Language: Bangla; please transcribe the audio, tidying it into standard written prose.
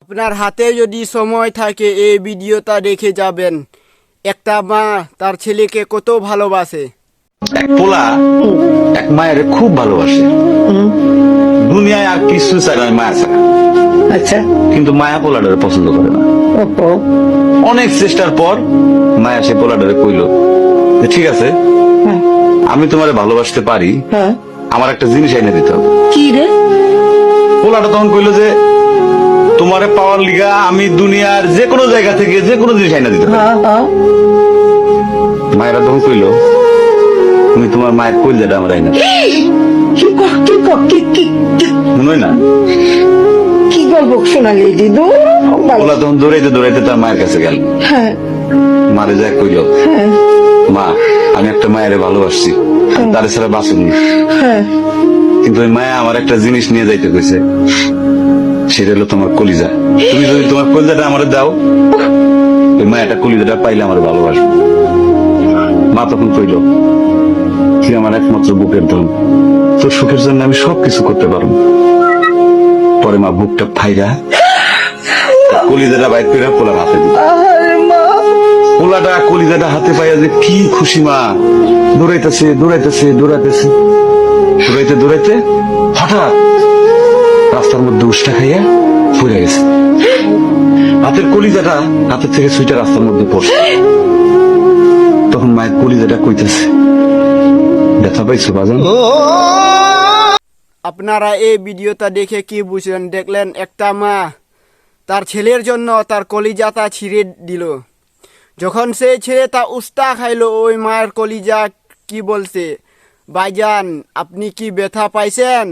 আপনার হাতে যদি সময় থাকে এই ভিডিওটা দেখে যাবেন। একটা মা তার ছেলেকে কত ভালোবাসে। এক পোলা এক মায়ের খুব ভালোবাসে। দুনিয়ায় আর কিছু চাই না মায়া ছাড়া। আচ্ছা, কিন্তু মায়া পোলাডারে পছন্দ করে না। ওপো অনেক চেষ্টার পর মায়া সে পোলাডারে কইল যে ঠিক আছে, হ্যাঁ আমি তোমারে ভালোবাসতে পারি, হ্যাঁ আমার একটা জিনিস এনে দিতে হবে। কি রে? পোলাটা তখন কইল যে তোমারে পাওয়ার লিগা আমি দুনিয়ার যে কোনো জায়গা থেকে যে কোনো জিনিস এনে দিতে পারি। হ্যাঁ হ্যাঁ মায়েরা তখন কইল তুমি তোমার মায়ের কইলজাটা আমার এনে দাও। কি ক- কি ক- কি কি কি মনে হয় না? কি গল্প শোনালি দিদু? পোলা তখন দৌড়াইতে দৌড়াইতে তার মায়ের কাছে গেল। হ্যাঁ মারে যা কইল, হ্যাঁ মা আমি একটা মায়েরে ভালোবাসছি, তার ছাড়া বাঁচুন। হ্যাঁ কিন্তু ওই মায়া আমার একটা জিনিস নিয়ে যাইতে কইছে, সেটা হলো তোমার কলিজা। তুমি যদি তোমার কলিজাটা আমারে দাও, ওই মায়াটা কলিজাটা পাইলে আমার ভালোবাসবে। মা তখন কইল তুই আমার একমাত্র বুকের ধন, তোর সুখের জন্য আমি সবকিছু করতে পারবো। পরে মা বুকটা ফাইরা কলিজাটা বাইর করে পোলার হাতে দিল। আরে মা, পোলাটা কলিজাটা হাতে পাইয়া যে কি খুশি, মা দৌড়াইতেছে দৌড়াইতেছে দৌড়াইতেছে দৌড়াইতে দৌড়াইতে হঠাৎ রাস্তার মধ্যে উষ্টা খাইয়া পড়ে গেছে। হাতের কলিজাটা হাতের থেকে সুইটা রাস্তার মধ্যে পড়ছে। তখন মায়ের কলিজাটা কইতেছে, ব্যথা পাইছো বাজান? আপনারা এই ভিডিওটা দেখে কি বুঝলেন? দেখলেন একটা মা তার ছেলের জন্য তার কলিজাটা ছিঁড়ে দিল। যখন সেই ছেলেটা উস্তা খাইলো, ওই মায়ের কলিজা কি বলছে, ভাইজান আপনি কি ব্যথা পাইছেন?